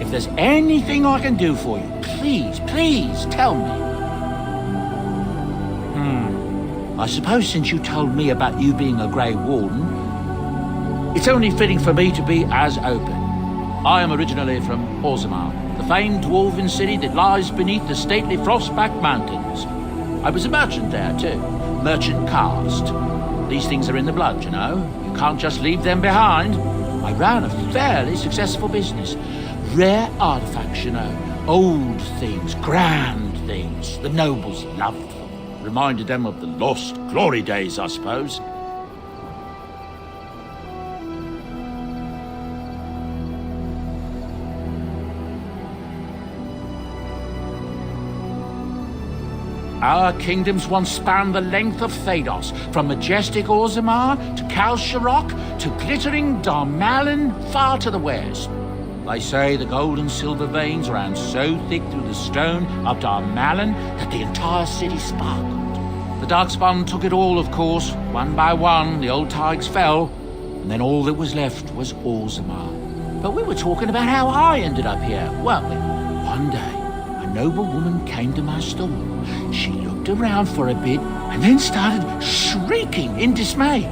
If there's anything I can do for you, please tell me. I suppose since you told me about you being a Grey Warden, it's only fitting for me to be as open. I am originally from Orzammar, the famed dwarven city that lies beneath the stately Frostback Mountains. I was a merchant there too, merchant caste. These things are in the blood, you know. You can't just leave them behind. I ran a fairly successful business. Rare artifacts, you know. Old things, grand things. The nobles loved them. Reminded them of the lost glory days, I suppose. Our kingdoms once spanned the length of Thados, from majestic Orzammar to Kal Sharok to glittering Darmalin far to the west. They say the gold and silver veins ran so thick through the stone of Darmalin that the entire city sparkled. The Darkspawn took it all, of course. One by one, the old tides fell, and then all that was left was Orzammar. But we were talking about how I ended up here, weren't we? One day, a noble woman came to my store. She looked around for a bit and then started shrieking in dismay.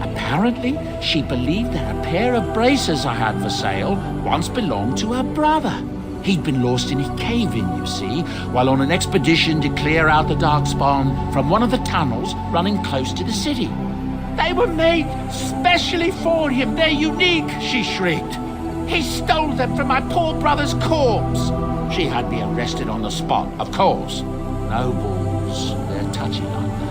Apparently, she believed that a pair of braces I had for sale once belonged to her brother. He'd been lost in a cave-in, you see, while on an expedition to clear out the Darkspawn from one of the tunnels running close to the city. They were made specially for him. They're unique, she shrieked. He stole them from my poor brother's corpse. She had me arrested on the spot, of course. Nobles, they're touchy like that.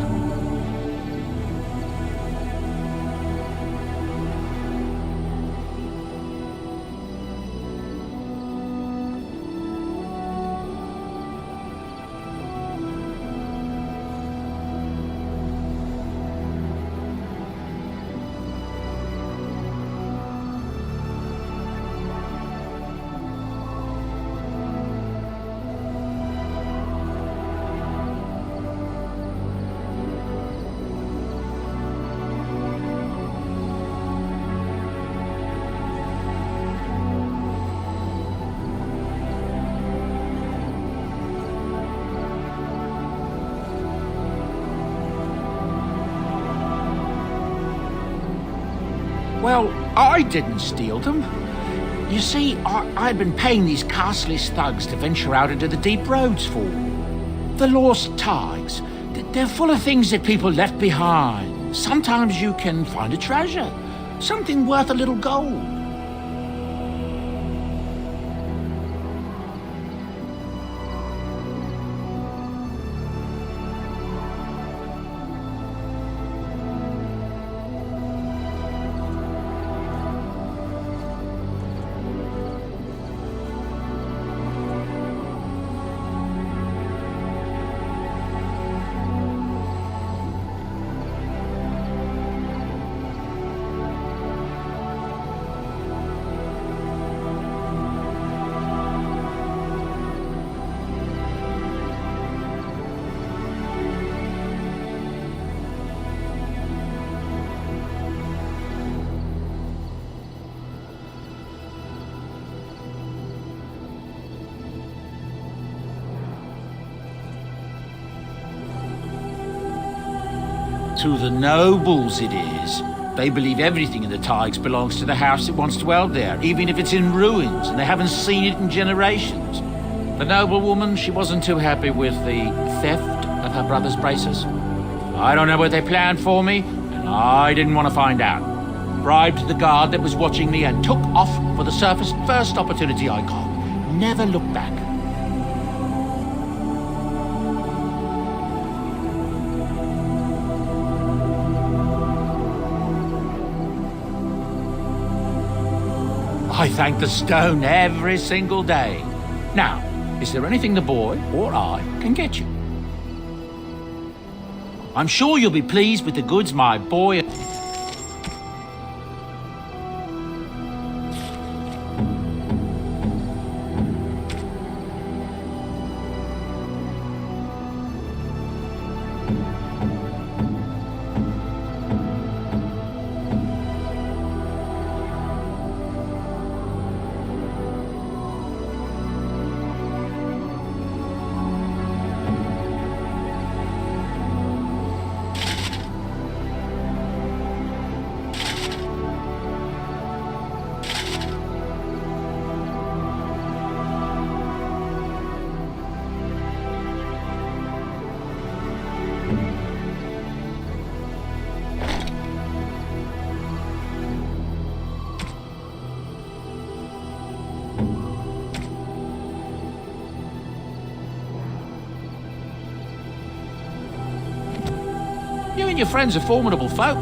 Well, I didn't steal them. You see, I'd been paying these castless thugs to venture out into the deep roads for. The lost tides. They're full of things that people left behind. Sometimes you can find a treasure. Something worth a little gold. To the nobles it is. They believe everything in the Tigers belongs to the house that once dwelled there, even if it's in ruins and they haven't seen it in generations. The noblewoman, she wasn't too happy with the theft of her brother's braces. I don't know what they planned for me, and I didn't want to find out. Bribed the guard that was watching me and took off for the surface first opportunity I got. Never looked back. I thank the stone every single day. Now, is there anything the boy or I can get you? I'm sure you'll be pleased with the goods my boy... and your friends are formidable folk.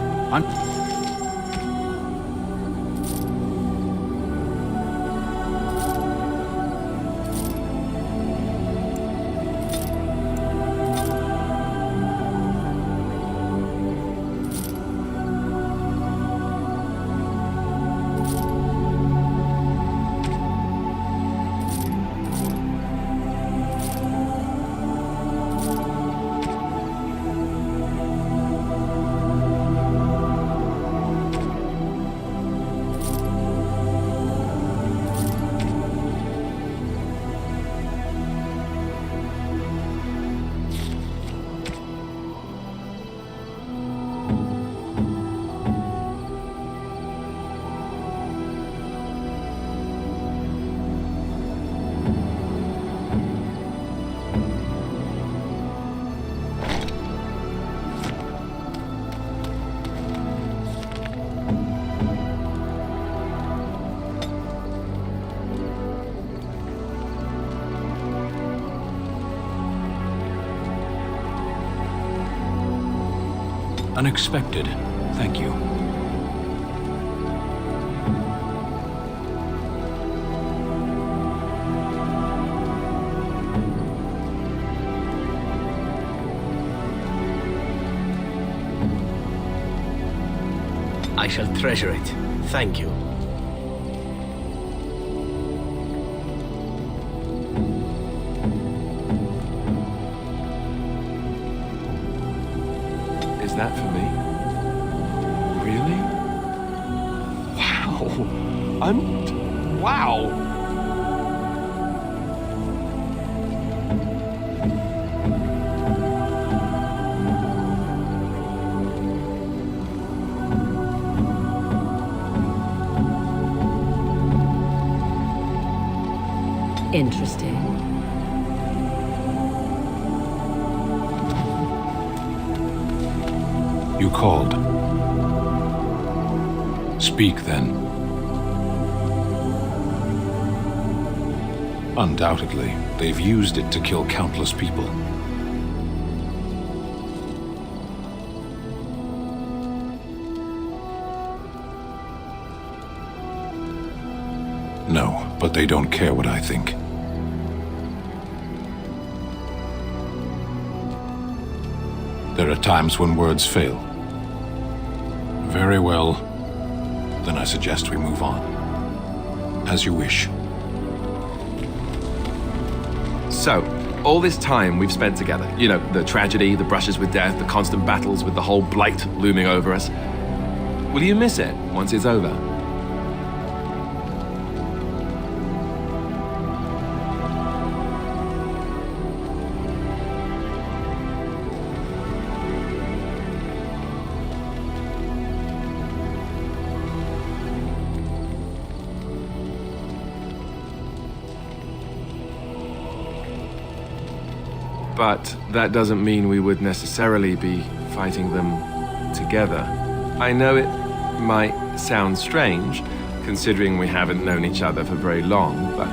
Unexpected. Thank you. I shall treasure it. Thank you. Is that for me? Really? Wow. Wow! Interesting. You called. Speak, then. Undoubtedly, they've used it to kill countless people. No, but they don't care what I think. There are times when words fail. Very well. Then I suggest we move on. As you wish. So, all this time we've spent together, you know, the tragedy, the brushes with death, the constant battles with the whole blight looming over us. Will you miss it once it's over? But that doesn't mean we would necessarily be fighting them together. I know it might sound strange, considering we haven't known each other for very long, but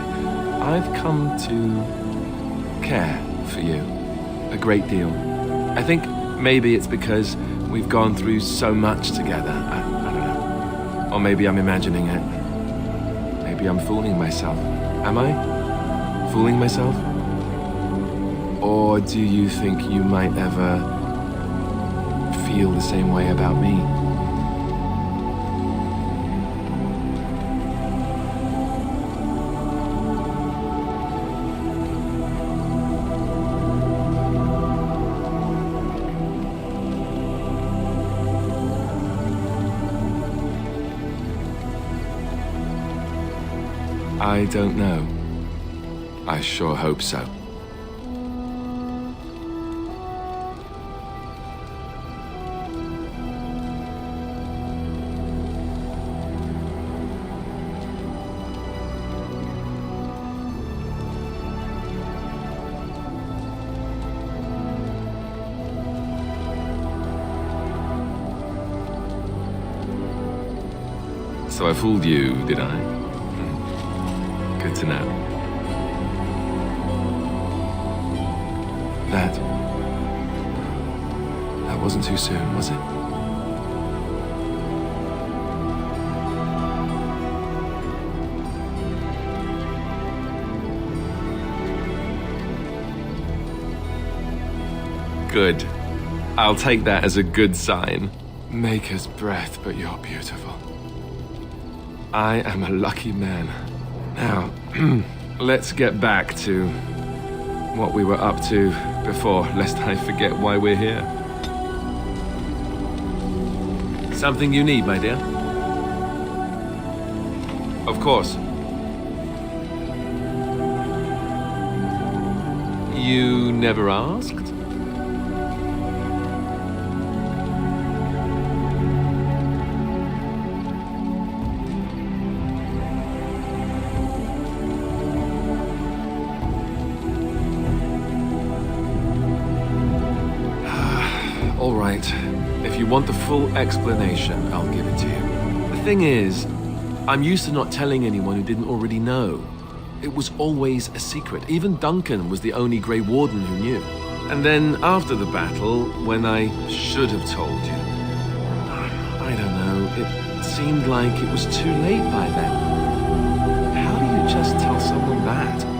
I've come to care for you a great deal. I think maybe it's because we've gone through so much together. I don't know. Or maybe I'm imagining it. Maybe I'm fooling myself. Am I? Fooling myself? Or do you think you might ever feel the same way about me? I don't know. I sure hope so. So I fooled you, did I? Good to know. That wasn't too soon, was it? Good. I'll take that as a good sign. Maker's breath, but you're beautiful. I am a lucky man. Now, let's get back to what we were up to before, lest I forget why we're here. Something you need, my dear? Of course. You never asked? All right. If you want the full explanation, I'll give it to you. The thing is, I'm used to not telling anyone who didn't already know. It was always a secret. Even Duncan was the only Grey Warden who knew. And then after the battle, when I should have told you, I don't know, it seemed like it was too late by then. How do you just tell someone that?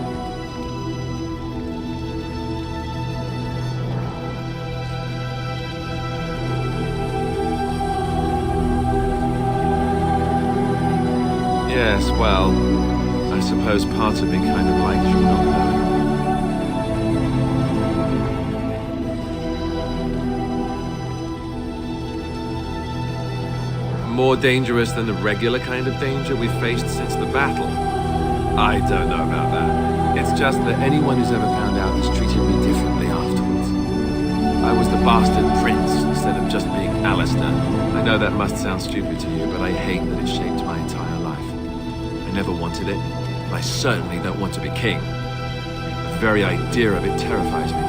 Yes, well, I suppose part of me kind of liked you not knowing. More dangerous than the regular kind of danger we've faced since the battle? I don't know about that. It's just that anyone who's ever found out has treated me differently afterwards. I was the bastard prince instead of just being Alistair. I know that must sound stupid to you, but I hate that it shaped my entire life. I never wanted it, and I certainly don't want to be king. The very idea of it terrifies me.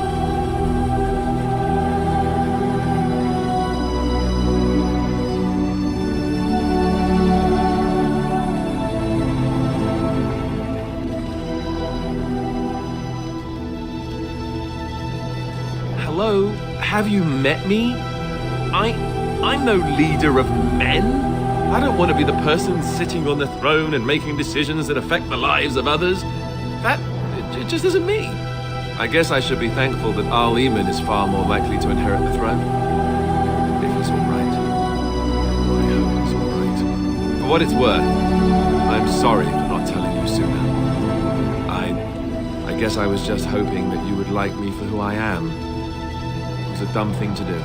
Hello? Have you met me? I'm no leader of men. I don't want to be the person sitting on the throne and making decisions that affect the lives of others. It just isn't me. I guess I should be thankful that Al Eamon is far more likely to inherit the throne. If he's all right. I hope he's all right. For what it's worth, I'm sorry for not telling you sooner. I guess I was just hoping that you would like me for who I am. It was a dumb thing to do.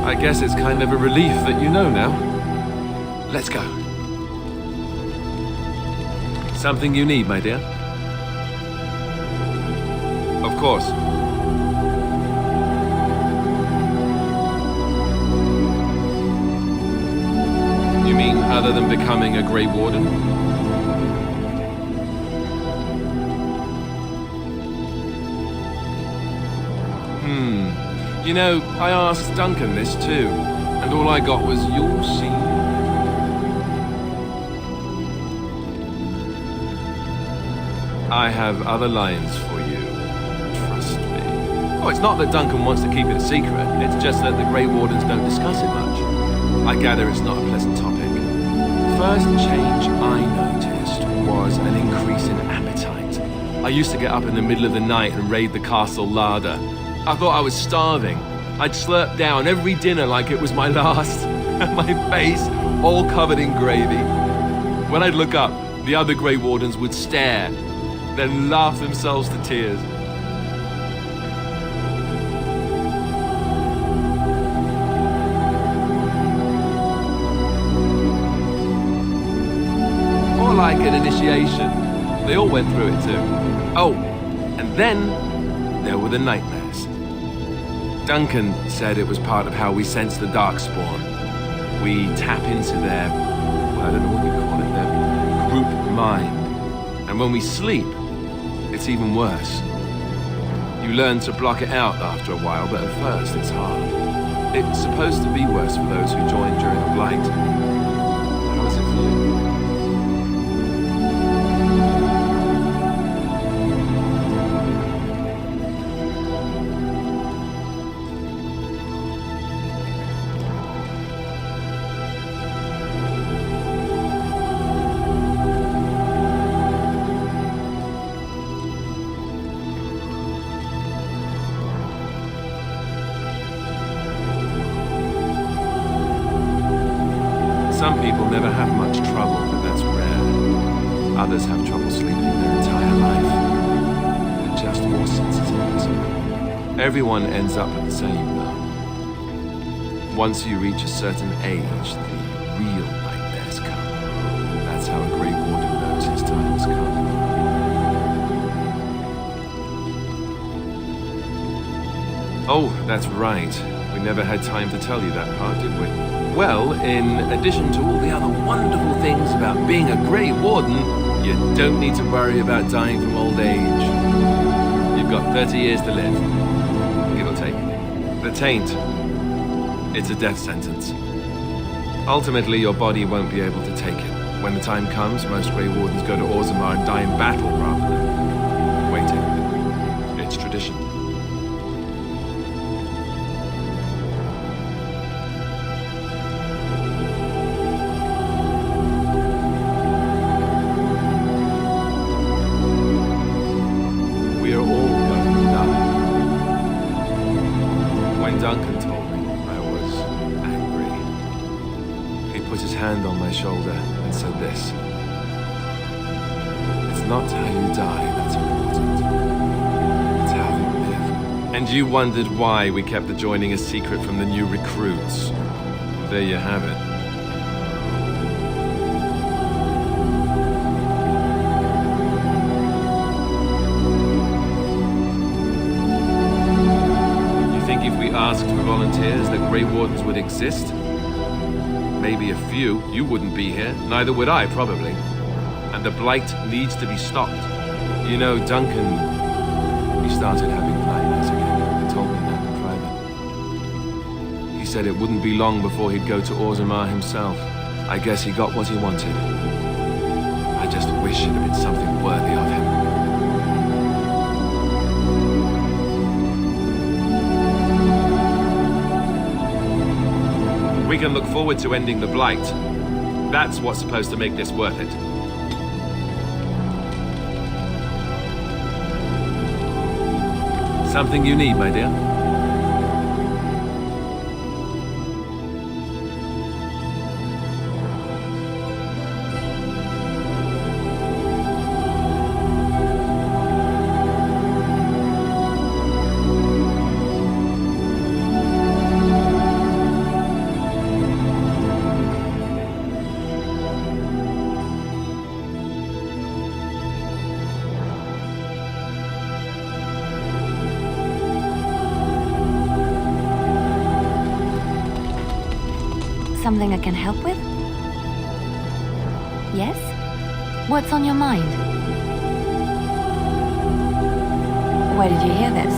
I guess it's kind of a relief that you know now. Let's go. Something you need, my dear? Of course. You mean other than becoming a Grey Warden? You know, I asked Duncan this too, and all I got was, "You'll see." I have other lines for you. Trust me. Oh, it's not that Duncan wants to keep it a secret. It's just that the Grey Wardens don't discuss it much. I gather it's not a pleasant topic. The first change I noticed was an increase in appetite. I used to get up in the middle of the night and raid the castle larder. I thought I was starving. I'd slurp down every dinner like it was my last, and my face all covered in gravy. When I'd look up, the other Grey Wardens would stare, then laugh themselves to tears. More like an initiation. They all went through it too. Oh, and Then, there were the nightmares. Duncan said it was part of how we sense the Darkspawn. We tap into their, well, I don't know what you call it, their group mind. And when we sleep, it's even worse. You learn to block it out after a while, but at first it's hard. It's supposed to be worse for those who join during a blight. How is it for you? Some people never have much trouble, but that's rare. Others have trouble sleeping their entire life. They're just more sensitive, isn't it? Everyone ends up at the same, though. Once you reach a certain age, the real nightmares come. That's how a Grey Warden knows his time has come. Oh, that's right. We never had time to tell you that part, did we? Well, in addition to all the other wonderful things about being a Grey Warden, you don't need to worry about dying from old age. You've got 30 years to live, give or take. The Taint, it's a death sentence. Ultimately, your body won't be able to take it. When the time comes, most Grey Wardens go to Orzammar and die in battle rather than waiting. It's tradition. Duncan told me I was angry. He put his hand on my shoulder and said this. It's not how you die that's important. It's how you live. And you wondered why we kept the joining a secret from the new recruits. There you have it. Asked for volunteers that Grey Wardens would exist? Maybe a few. You wouldn't be here. Neither would I, probably. And the blight needs to be stopped. You know, Duncan, he started having nightmares again. He told me that in private. He said it wouldn't be long before he'd go to Orzammar himself. I guess he got what he wanted. I just wish it had been something worthy of him. We can look forward to ending the blight. That's what's supposed to make this worth it. Something you need, my dear? Something I can help with? Yes? What's on your mind? Where did you hear this?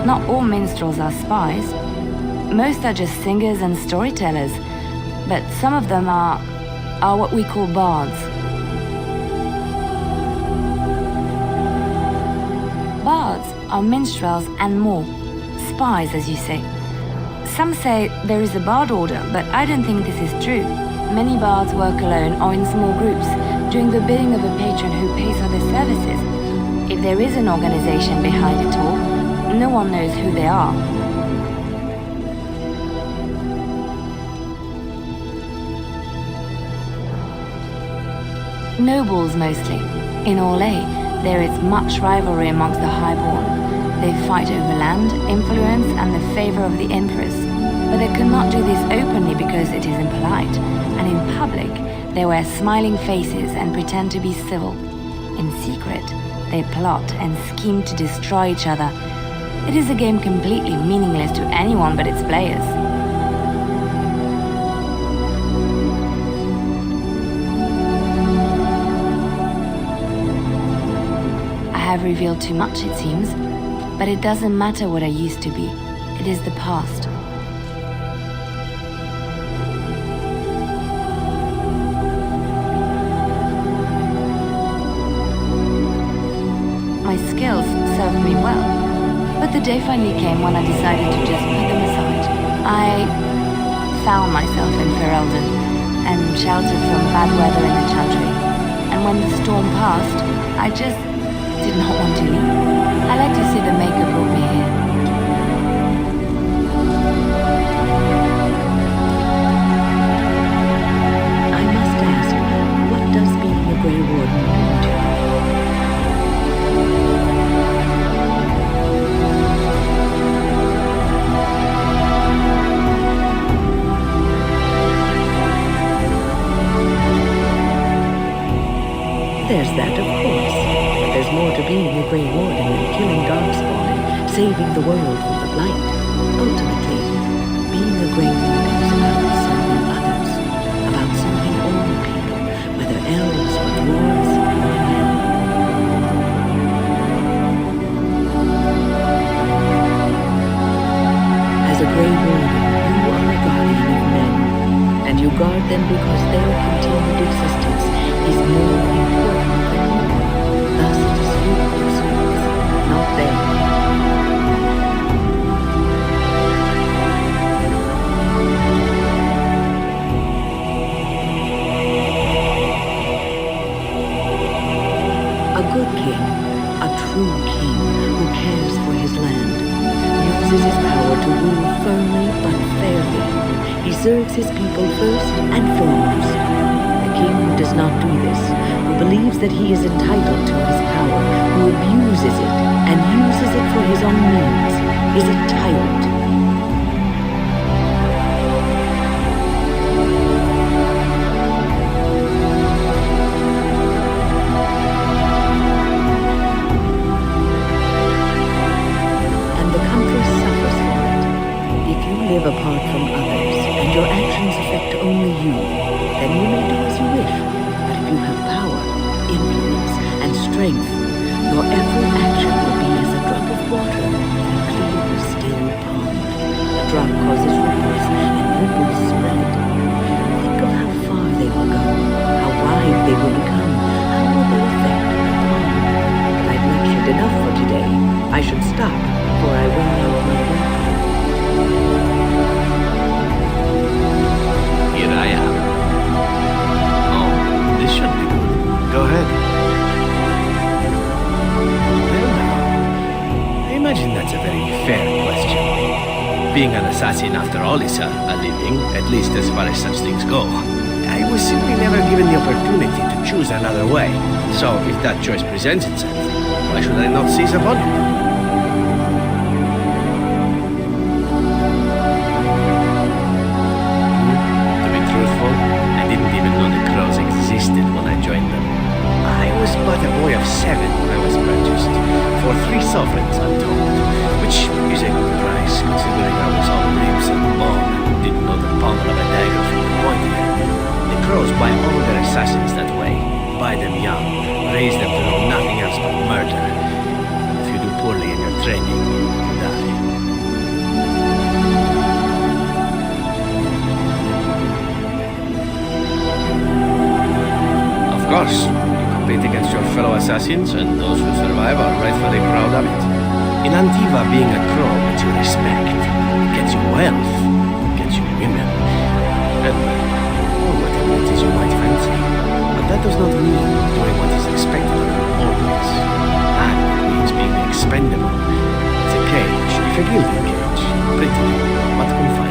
Not all minstrels are spies. Most are just singers and storytellers, but some of them are what we call bards. Bards are minstrels and more. Spies, as you say. Some say there is a bard order, but I don't think this is true. Many bards work alone or in small groups, doing the bidding of a patron who pays for their services. If there is an organization behind it all, no one knows who they are. Nobles mostly. In Orlais, there is much rivalry amongst the highborn. They fight over land, influence, and the favor of the empress. but they could not do this openly because it is impolite, and in public they wear smiling faces and pretend to be civil. In secret, they plot and scheme to destroy each other. It is a game completely meaningless to anyone but its players. I have revealed too much, it seems, but it doesn't matter what I used to be. It is the past. My skills served me well, but the day finally came when I decided to just put them aside. I found myself in Ferelden and sheltered from bad weather in the Chantry. And when the storm passed, I just did not want to leave. I like to see the Maker brought me here. I must ask, what does being a Grey Warden mean to you? There's that, of course. But there's more to being a Grey Warden than killing Darkspawn and saving the world from the Blight. Ultimately, being a Grey Warden is about serving others, about serving all people, whether elves or dwarves or men. As a Grey Warden, you are a guardian of men, and you guard them because their continued existence is more important than you are. Thus it is you who serves, not them. A good king, a true king who cares for his land, uses his power to rule firmly but fairly. He serves his people first and foremost. The king who does not do this, who believes that he is entitled to his power, who abuses it and uses it for his own means, is a tyrant. And the country suffers for it. If you live apart from others, and your actions affect only you, then you may do as you wish. But if you have power, influence, and strength, your every action will be as a drop of water in a clear, still pond. A drop causes ripples, and ripples spread. Think of how far they will go, how wide they will become, how will they affect the pond. But I've lectured enough for today. I should stop before I wear out my weapon. Here I am. Oh, this should be good. Go ahead. Well now, I imagine that's a very fair question. Being an assassin, after all, is a living, at least as far as such things go. I was simply never given the opportunity to choose another way. So, if that choice presents itself, why should I not seize upon it? To be truthful, I didn't even know the crows existed when I joined them. I was but a boy of 7 when I was purchased, for 3 sovereigns, I'm told, which is a good price, considering I was all ribs and bone and didn't know the pommel of a dagger from the pointy end. The crows buy all their assassins that way. Buy them young, raise them to know nothing else but murder. And if you do poorly in your training, you die. Of course, you compete against your fellow assassins, and those who survive are rightfully proud of it. In Antiva, being a crow gets you respect, gets you wealth, gets you women, and whatever it is you might fancy. But that does not mean doing what is expected of you always. And it means being expendable. It's a cage, if a gilded cage, pretty, but confining.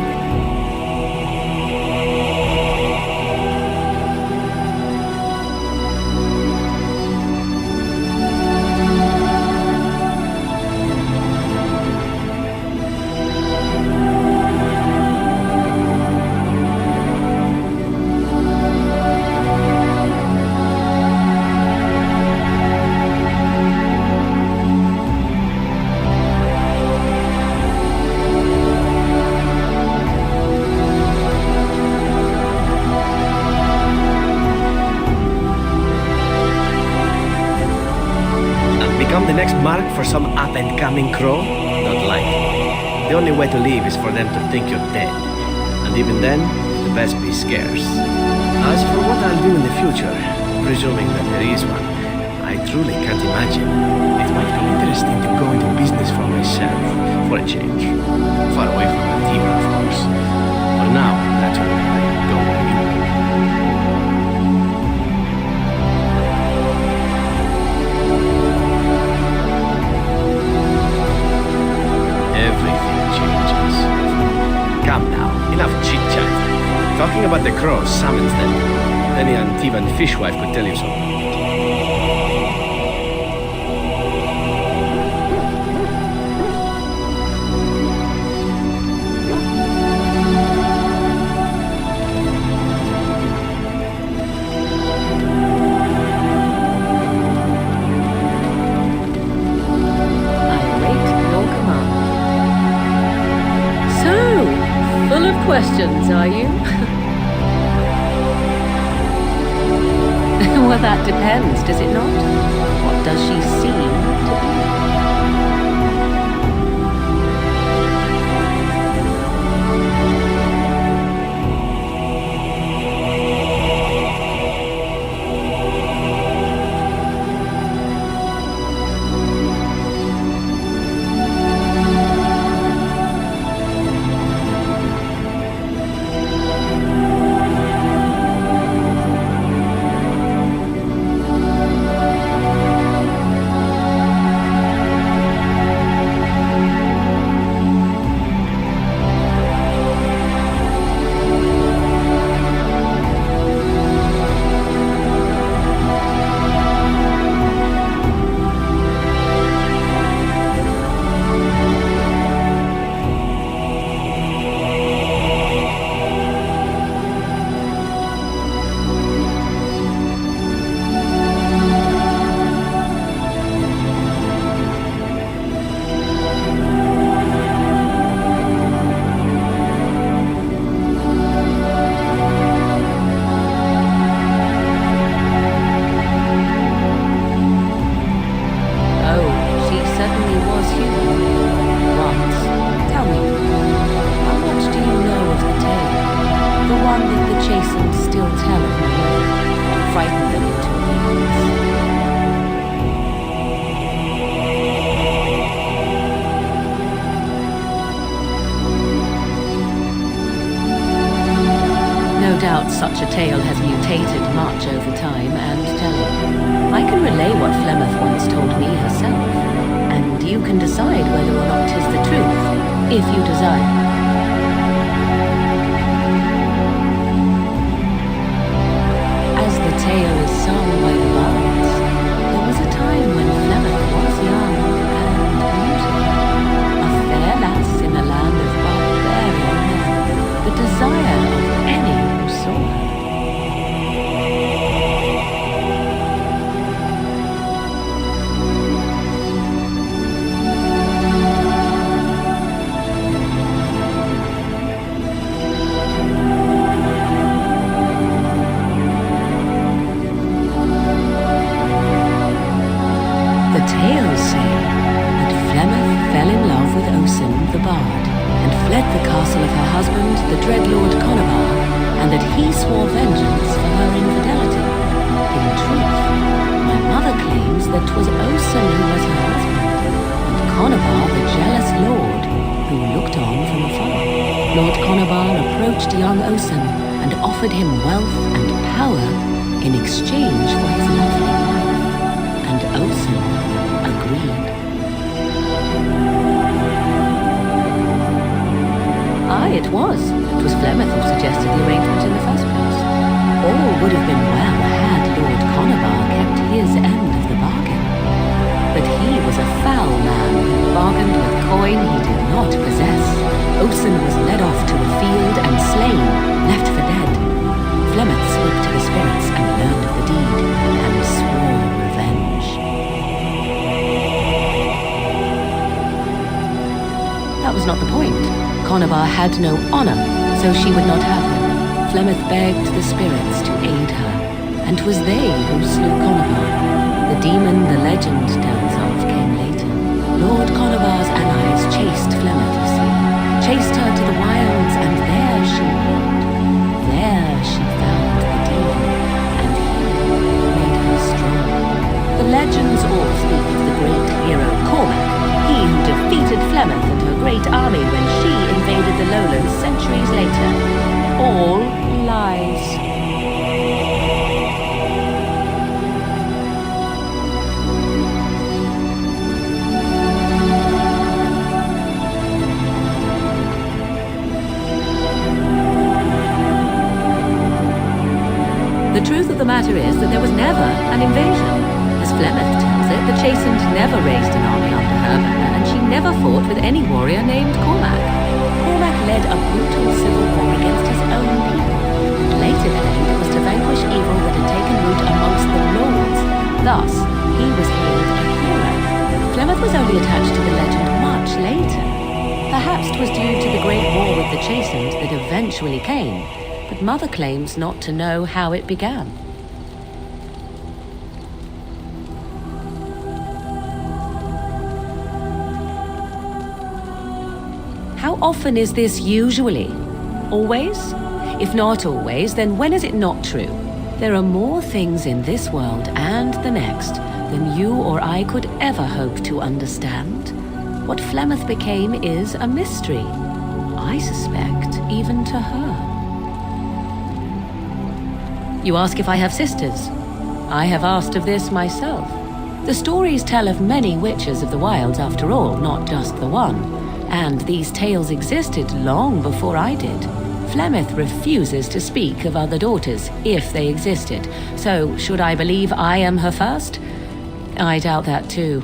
become the next mark for some up-and-coming crow? Not likely. The only way to leave is for them to think you're dead. And even then, the best be scarce. As for what I'll do in the future, presuming that there is one, I truly can't imagine. It might be interesting to go into business for myself, for a change. Far away from Antiva, of course. For now, naturally, I go where you go. Everything changes. Come now, enough chit-chat. Talking about the crows summons them. Any Antivan fishwife could tell you so. Questions, are you? Well, that depends, does it not? What does she seem to be? Such a tale has mutated much over time and telling. I can relay what Flemeth once told me herself, and you can decide whether or not 'tis the truth, if you desire. As the tale is sung by the bards, there was a time when Flemeth was young and beautiful, a fair lass in a land of barbarian men, the desire of any who saw her. The tales say that Flemeth fell in love with Osen the Bard, and fled the castle of her husband, the Dreadlord Conobar, and that he swore vengeance for her infidelity. In truth, my mother claims that 'twas Osen who was her husband, and Conobar the jealous lord, who looked on from afar. Lord Conobar approached young Osen and offered him wealth and power in exchange for his lovely wife, and Osen agreed. Aye, it was. It was Flemeth who suggested the arrangement in the first place. All would have been well had Lord Conobar kept his end of the bargain. But he was a foul man who bargained with coin he did not possess. Osen was led off to a field and slain, left for dead. Flemeth spoke to the spirits and learned of the deed, and swore revenge. That was not the point. Conobar had no honor, so she would not have him. Flemeth begged the spirits to aid her, and 'twas they who slew Conobar. The demon the legend tells of legends all speak of the great hero Cormac, he who defeated Flemeth and her great army when she invaded the lowlands centuries later. All lies. The truth of the matter is that there was never an invasion. As Flemeth tells it, the Chastened never raised an army under her banner, and she never fought with any warrior named Cormac. Cormac led a brutal civil war against his own people, and later claimed it was to vanquish evil that had taken root amongst the lords. Thus, he was hailed a hero. Flemeth was only attached to the legend much later. Perhaps it was due to the great war with the Chastened that eventually came, but Mother claims not to know how it began. How often is this usually? Always? If not always, then when is it not true? There are more things in this world and the next than you or I could ever hope to understand. What Flemeth became is a mystery. I suspect even to her. You ask if I have sisters. I have asked of this myself. The stories tell of many witches of the wilds after all, not just the one. And these tales existed long before I did. Flemeth refuses to speak of other daughters, if they existed. So, should I believe I am her first? I doubt that too.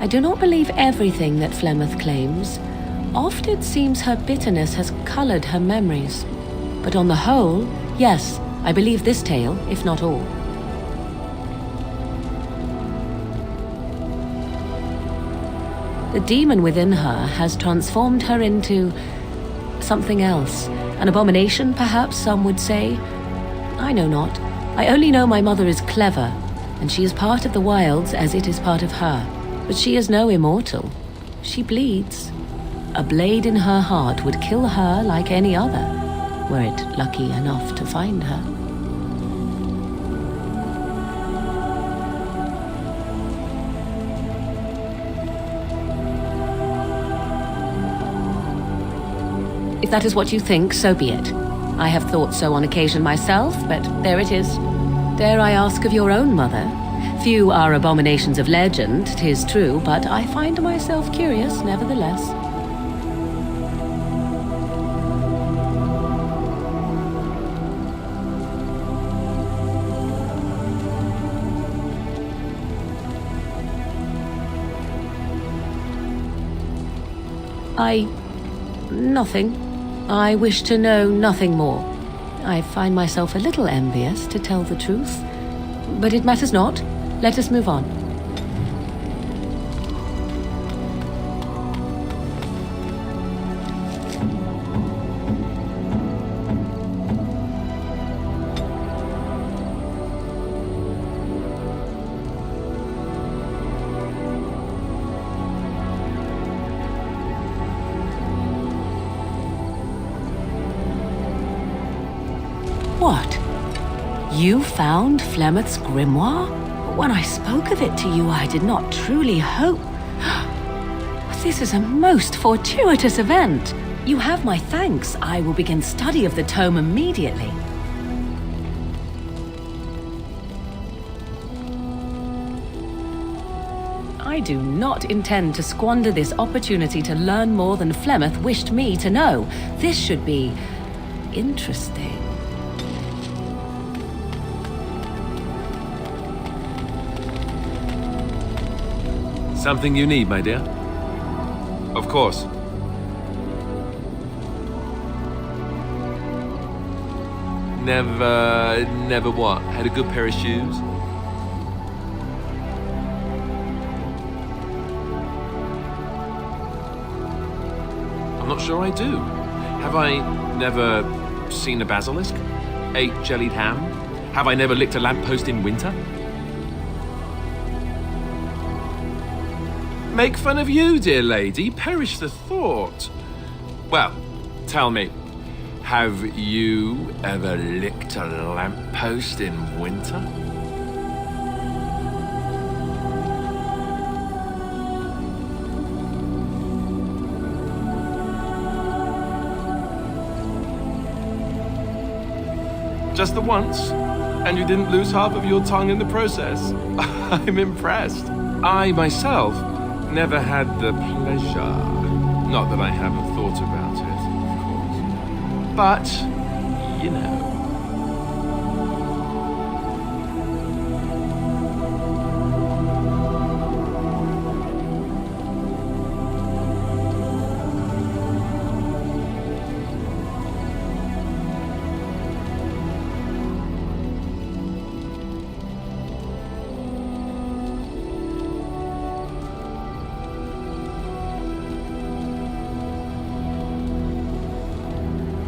I do not believe everything that Flemeth claims. Oft it seems her bitterness has colored her memories. But on the whole, yes, I believe this tale, if not all. The demon within her has transformed her into something else. An abomination, perhaps some would say. I know not. I only know my mother is clever, and she is part of the wilds as it is part of her. But she is no immortal. She bleeds. A blade in her heart would kill her like any other, were it lucky enough to find her. If that is what you think, so be it. I have thought so on occasion myself, but there it is. Dare I ask of your own mother? Few are abominations of legend, 'tis true, but I find myself curious nevertheless. Nothing. I wish to know nothing more. I find myself a little envious, to tell the truth. But it matters not. Let us move on. What? You found Flemeth's grimoire? When I spoke of it to you, I did not truly hope. This is a most fortuitous event. You have my thanks. I will begin study of the tome immediately. I do not intend to squander this opportunity to learn more than Flemeth wished me to know. This should be interesting. Something you need, my dear? Of course. Never what? Had a good pair of shoes? I'm not sure I do. Have I never seen a basilisk? Ate jellied ham? Have I never licked a lamppost in winter? Make fun of you, dear lady? Perish the thought. Well, tell me, Have you ever licked a lamppost in winter? Just the once? And you didn't lose half of your tongue in the process? I'm impressed. I myself never had the pleasure. Not that I haven't thought about it, of course. But, you know.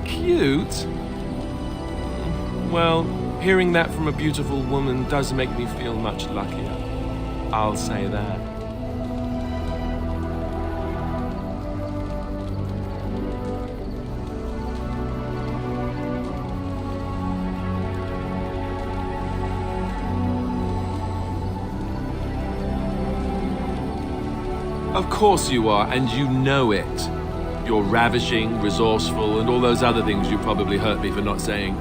Cute? Well, hearing that from a beautiful woman does make me feel much luckier. I'll say that. Of course you are, and you know it. You're ravishing, resourceful, and all those other things you probably hurt me for not saying.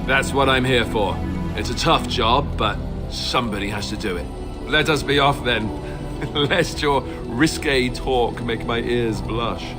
That's what I'm here for. It's a tough job, but somebody has to do it. Let us be off then, lest your risque talk make my ears blush.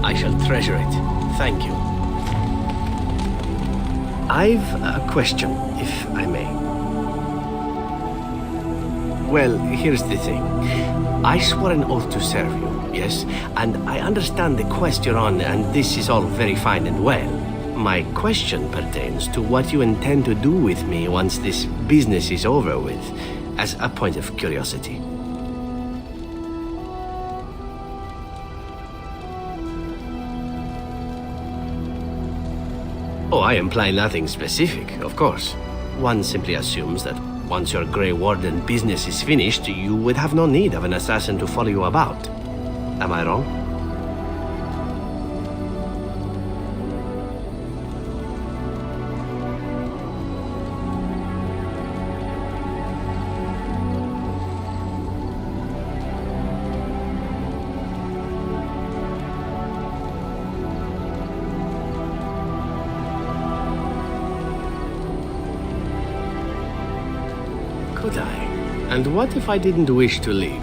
I shall treasure it. Thank you. I've a question, if I may. Well, here's the thing. I swore an oath to serve you, yes? And I understand the quest you're on, and this is all very fine and well. My question pertains to what you intend to do with me once this business is over with, as a point of curiosity. Oh, I imply nothing specific, of course. One simply assumes that once your Grey Warden business is finished, you would have no need of an assassin to follow you about. Am I wrong? Could I? And what if I didn't wish to leave?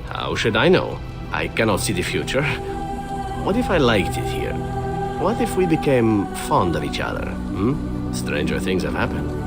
How should I know? I cannot see the future. What if I liked it here? What if we became fond of each other? Stranger things have happened.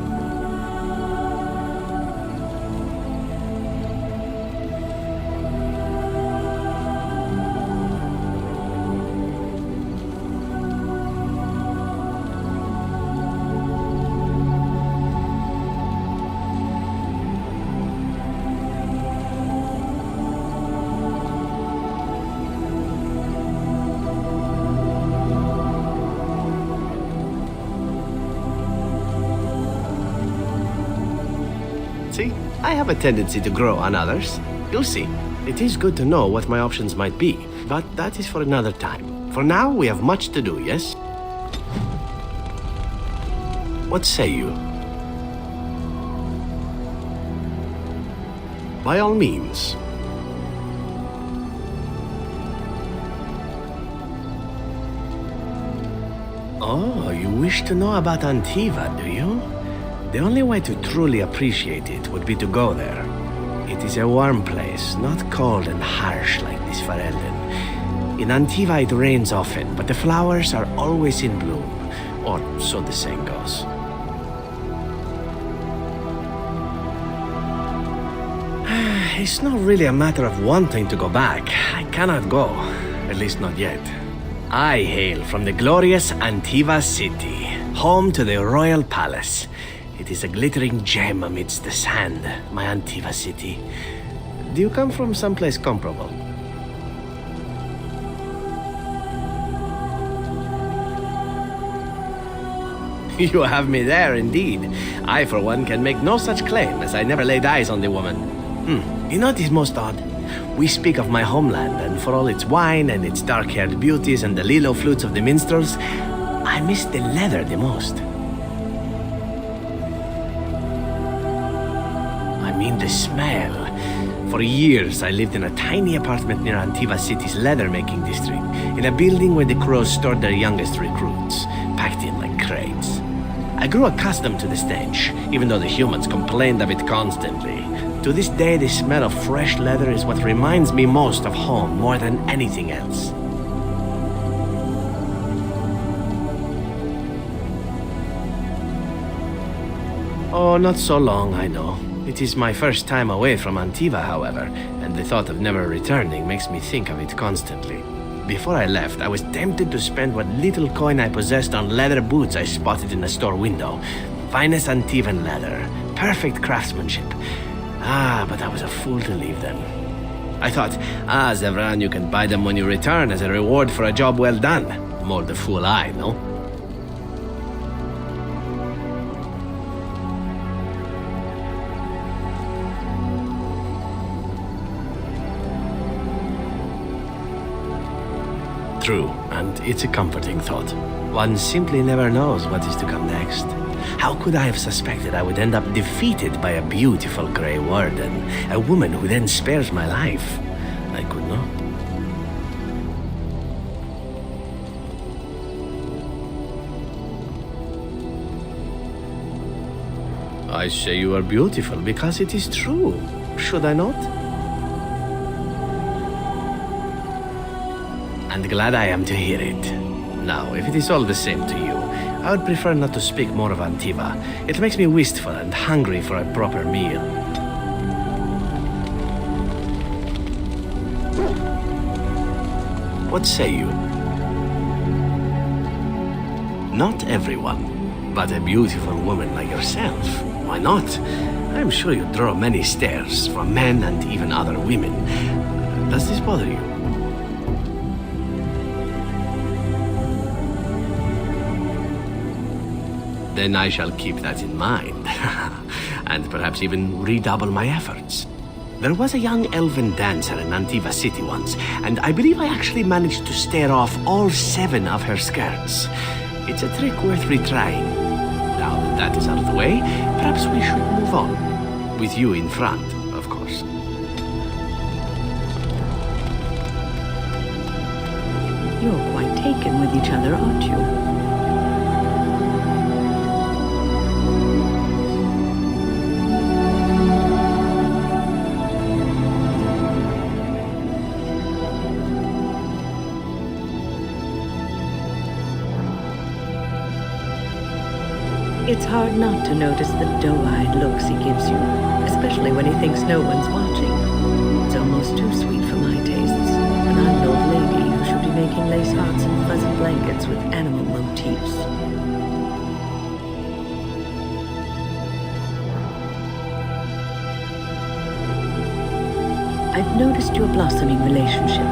See, I have a tendency to grow on others. You'll see. It is good to know what my options might be, but that is for another time. For now, we have much to do, yes? What say you? By all means. Oh, you wish to know about Antiva, do you? The only way to truly appreciate it would be to go there. It is a warm place, not cold and harsh like this Ferelden. In Antiva it rains often, but the flowers are always in bloom, or so the saying goes. it's not really a matter of wanting to go back. I cannot go, at least not yet. I hail from the glorious Antiva city, home to the royal palace. It is a glittering gem amidst the sand, my Antiva city. Do you come from someplace comparable? You have me there, indeed. I, for one, can make no such claim, as I never laid eyes on the woman. You know what is most odd? We speak of my homeland, and for all its wine and its dark-haired beauties and the lilo flutes of the minstrels, I miss the leather the most. I mean the smell. For years, I lived in a tiny apartment near Antiva City's leather-making district, in a building where the crows stored their youngest recruits, packed in like crates. I grew accustomed to the stench, even though the humans complained of it constantly. To this day, the smell of fresh leather is what reminds me most of home more than anything else. Oh, not so long, I know. It is my first time away from Antiva, however, and the thought of never returning makes me think of it constantly. Before I left, I was tempted to spend what little coin I possessed on leather boots I spotted in a store window. Finest Antivan leather, perfect craftsmanship. But I was a fool to leave them. I thought, Zevran, you can buy them when you return as a reward for a job well done. More the fool I, no? True, and it's a comforting thought. One simply never knows what is to come next. How could I have suspected I would end up defeated by a beautiful Grey Warden, a woman who then spares my life? I could not. I say you are beautiful because it is true. Should I not? And glad I am to hear it. Now, if it is all the same to you, I would prefer not to speak more of Antiva. It makes me wistful and hungry for a proper meal. What say you? Not everyone, but a beautiful woman like yourself. Why not? I'm sure you draw many stares from men and even other women. Does this bother you? Then I shall keep that in mind, and perhaps even redouble my efforts. There was a young elven dancer in Antiva City once, and I believe I actually managed to stare off all 7 of her skirts. It's a trick worth retrying. Now that that is out of the way, perhaps we should move on. With you in front, of course. You're quite taken with each other, aren't you? It's hard not to notice the doe-eyed looks he gives you, especially when he thinks no one's watching. It's almost too sweet for my tastes. An old lady who should be making lace hearts and fuzzy blankets with animal motifs. I've noticed your blossoming relationship,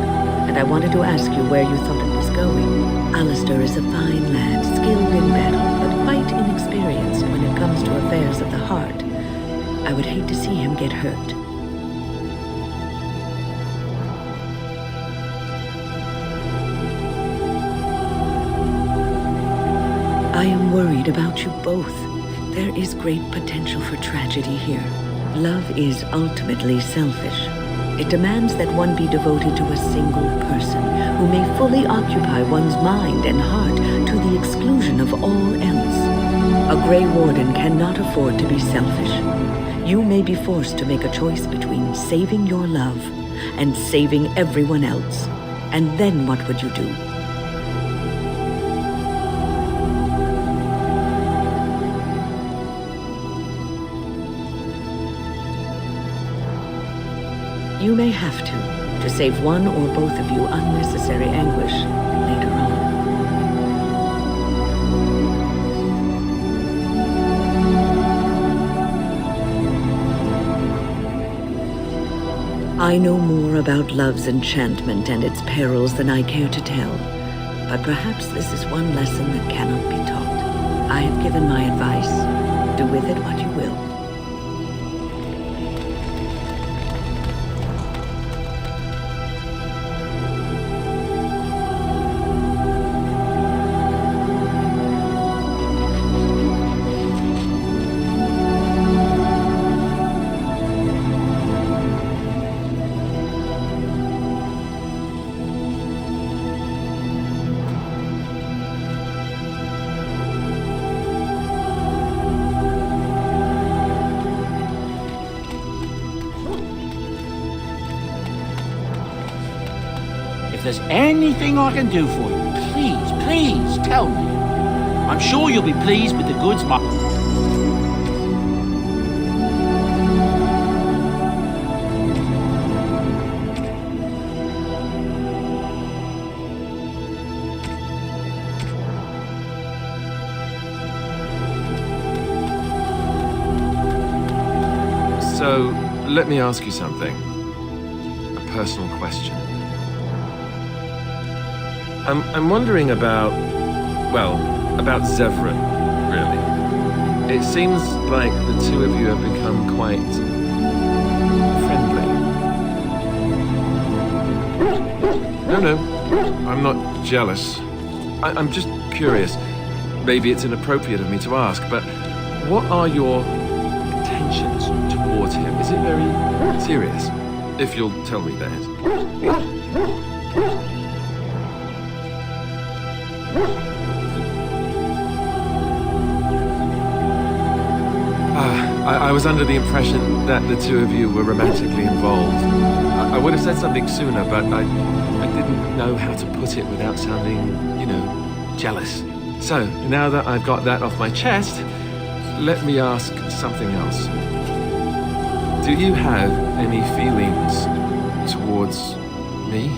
and I wanted to ask you where you thought it was going. Alistair is a fine lad, skilled in battle, but quite inexperienced when it comes to affairs of the heart. I would hate to see him get hurt. I am worried about you both. There is great potential for tragedy here. Love is ultimately selfish. It demands that one be devoted to a single person who may fully occupy one's mind and heart to the exclusion of all else. A Grey Warden cannot afford to be selfish. You may be forced to make a choice between saving your love and saving everyone else. And then what would you do? You may have to save one or both of you unnecessary anguish later on. I know more about love's enchantment and its perils than I care to tell, but perhaps this is one lesson that cannot be taught. I have given my advice. Do with it what you will. If there's anything I can do for you, please tell me. I'm sure you'll be pleased with the goods my... So, let me ask you something. A personal question. I'm wondering about Zevran, really. It seems like the two of you have become quite friendly. No, I'm not jealous. I'm just curious. Maybe it's inappropriate of me to ask, but what are your intentions towards him? Is it very serious? If you'll tell me that. I was under the impression that the two of you were romantically involved. I would have said something sooner, but I didn't know how to put it without sounding, jealous. So, now that I've got that off my chest, let me ask something else. Do you have any feelings towards me?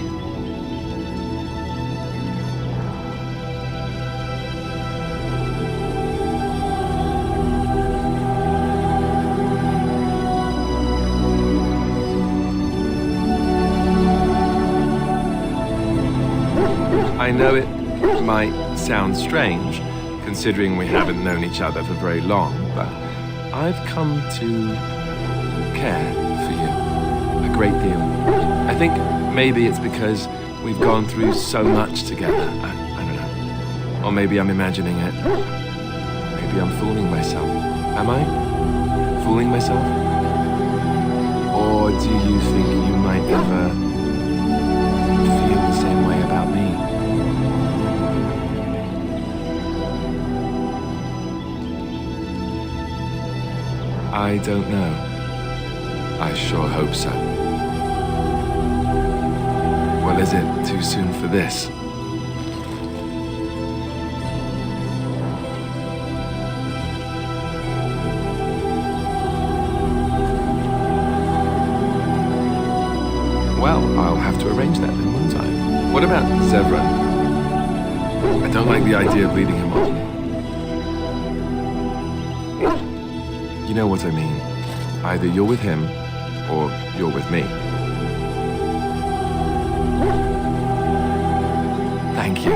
I know it might sound strange, considering we haven't known each other for very long, but I've come to care for you a great deal. I think maybe it's because we've gone through so much together. I don't know. Or maybe I'm imagining it. Maybe I'm fooling myself. Am I? Fooling myself? Or do you think you might ever feel the same way about me? I don't know. I sure hope so. Well, is it too soon for this? Well, I'll have to arrange that then, won't I? What about Zevran? I don't like the idea of leading him on. You know what I mean. Either you're with him, or you're with me. Thank you.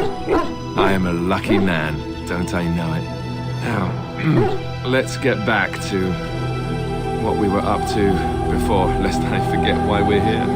I am a lucky man, don't I know it? Now, let's get back to what we were up to before, lest I forget why we're here.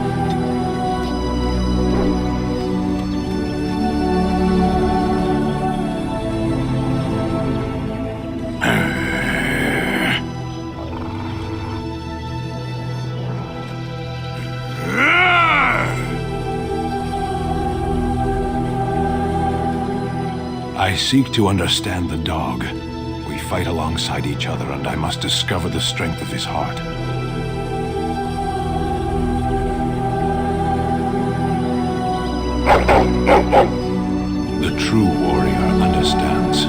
I seek to understand the dog. We fight alongside each other, and I must discover the strength of his heart. The true warrior understands.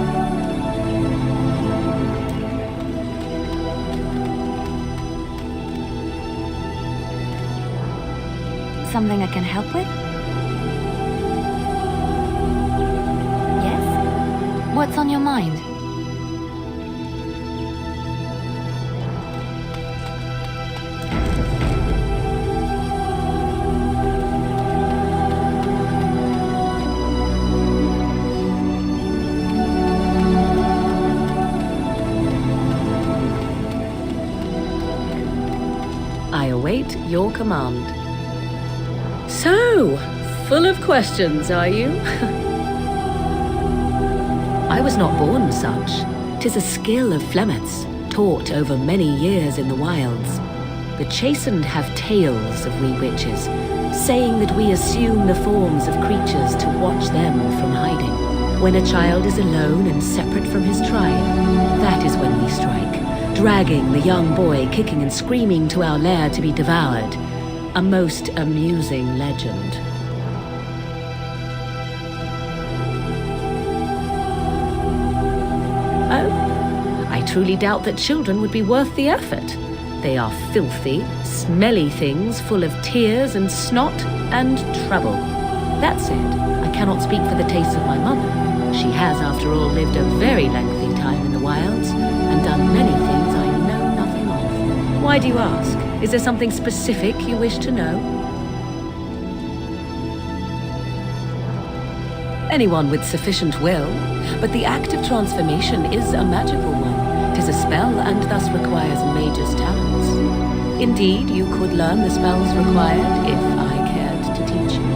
something I can help with? Yes? What's on your mind? I await your command. So, full of questions, are you? I was not born such. 'Tis a skill of Flemeth's, taught over many years in the wilds. The chastened have tales of we witches, saying that we assume the forms of creatures to watch them from hiding. When a child is alone and separate from his tribe, that is when we strike, dragging the young boy kicking and screaming to our lair to be devoured. A most amusing legend. Oh, I truly doubt that children would be worth the effort. They are filthy, smelly things full of tears and snot and trouble. That said, I cannot speak for the tastes of my mother. She has, after all, lived a very lengthy time in the wilds and done many things I know nothing of. Why do you ask? Is there something specific you wish to know? Anyone with sufficient will, but the act of transformation is a magical one. 'Tis a spell and thus requires a mage's talents. Indeed, you could learn the spells required if I cared to teach you.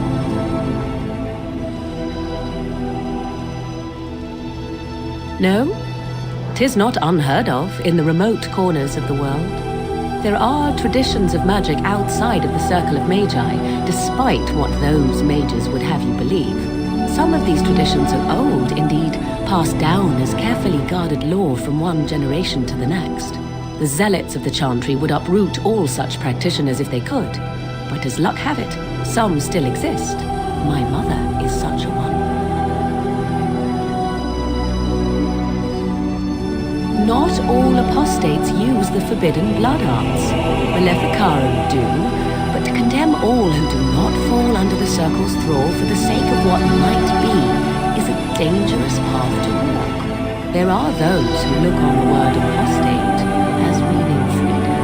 No? 'Tis not unheard of in the remote corners of the world. There are traditions of magic outside of the circle of magi, despite what those mages would have you believe. Some of these traditions are old, indeed, passed down as carefully guarded lore from one generation to the next. The zealots of the chantry would uproot all such practitioners if they could, but as luck have it, some still exist. My mother is such a one. Not all apostates use the forbidden blood arts. Maleficarum do, but to condemn all who do not fall under the circle's thrall for the sake of what might be is a dangerous path to walk. There are those who look on the word apostate as meaning freedom.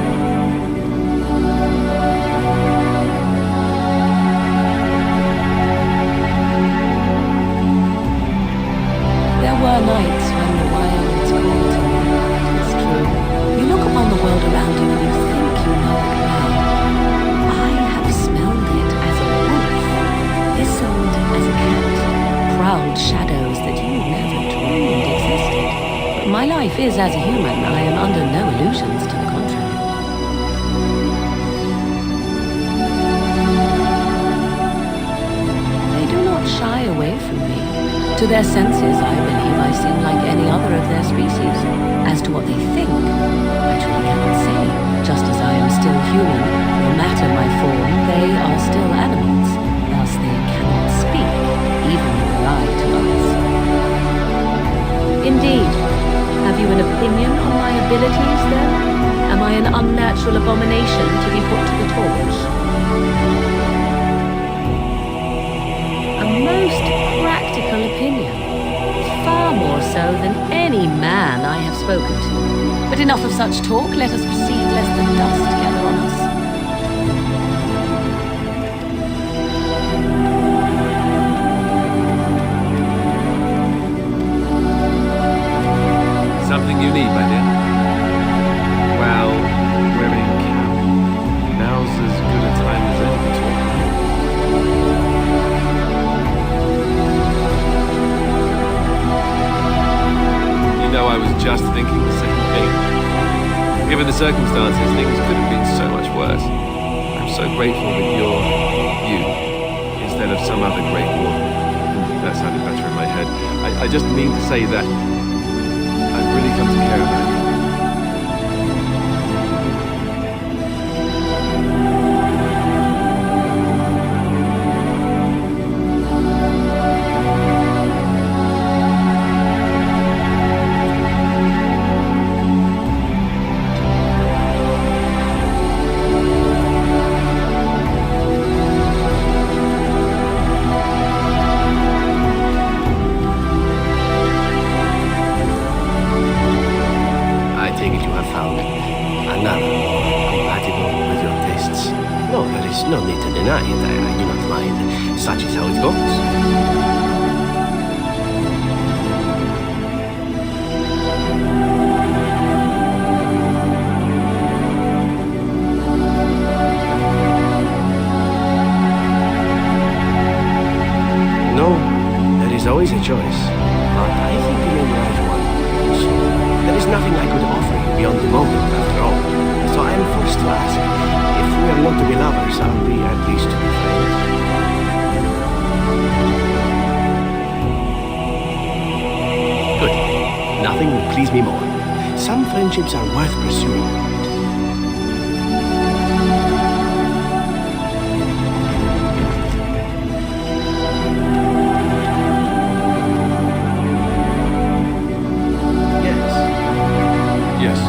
There were nights when the wilds called to me. It's true. You look upon the world around you and you think you know it well. I have smelled it as a wolf, listened as a cat, proud shadows that you never dreamed existed. But my life is as a human. I am under no illusions to the contrary. They do not shy away from me. To their senses, I believe I seem like any other of their species. As to what they think, I truly cannot say. Just as I am still human, no matter my form, they are still animals. Thus they cannot speak, even if they lie to us. Indeed. Have you an opinion on my abilities, then? Am I an unnatural abomination to be put to the torch? A most practical opinion. Far more so than any man I have spoken to. But enough of such talk. Let us proceed, lest the dust gather on us. Something you need, my dear? Well, we're in camp. Now's as good a time as any to talk. You know, I was just thinking the same thing. Given the circumstances, things could have been so much worse. I'm so grateful that you're you, instead of some other great war. That sounded better in my head. I just mean to say that I've really come to care about you. how it goes. No, there is always a choice. But I think you made the right one. There is nothing I could offer you beyond the moment, after all. So I am forced to ask, if we are not to be lovers, are we at least to be friends? Good. Nothing will please me more. Some friendships are worth pursuing. Yes.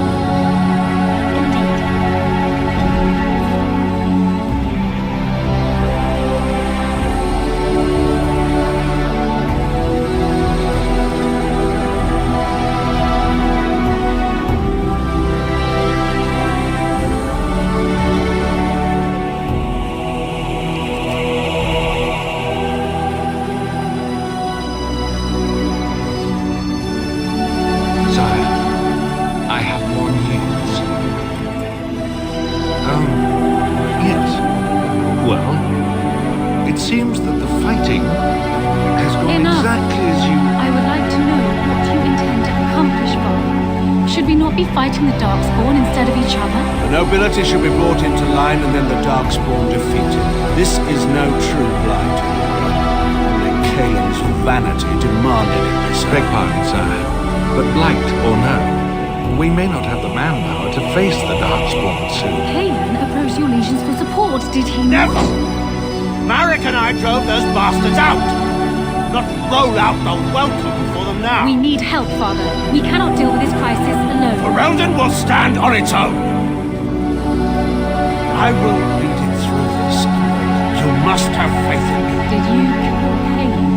Sire, I have more news. Yes. Well, it seems that the fighting has gone Enough. exactly as you... I would like to know what you intend to accomplish, Father. Should we not be fighting the Darkspawn instead of each other? The nobility should be brought into line and then the Darkspawn defeated. This is no true blight. Only Kaelin's vanity demanded it this Beg pardon, sire, but blight or no, we may not have the manpower to face the Darkspawn soon. Kaelin approached your legions for support, did he not? Never! Marek and I drove those bastards out! Not roll out the welcome for them now! We need help, Father. We cannot deal with this crisis alone. Ferelden will stand on its own! I will lead it through this. You must have faith in me. Did you kill Kaelin?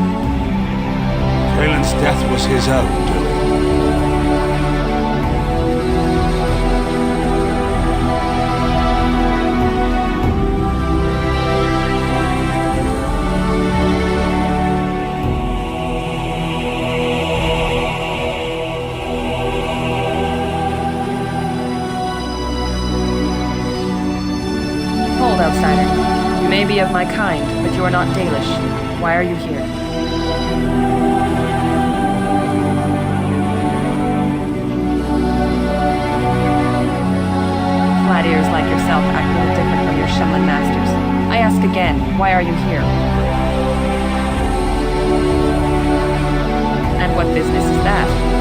Kaelin's death was his own doing. Hold, outsider. You may be of my kind, but you are not Dalish. Why are you here? Flat ears like yourself act a little different from your Shumlin masters. I ask again, why are you here? And what business is that?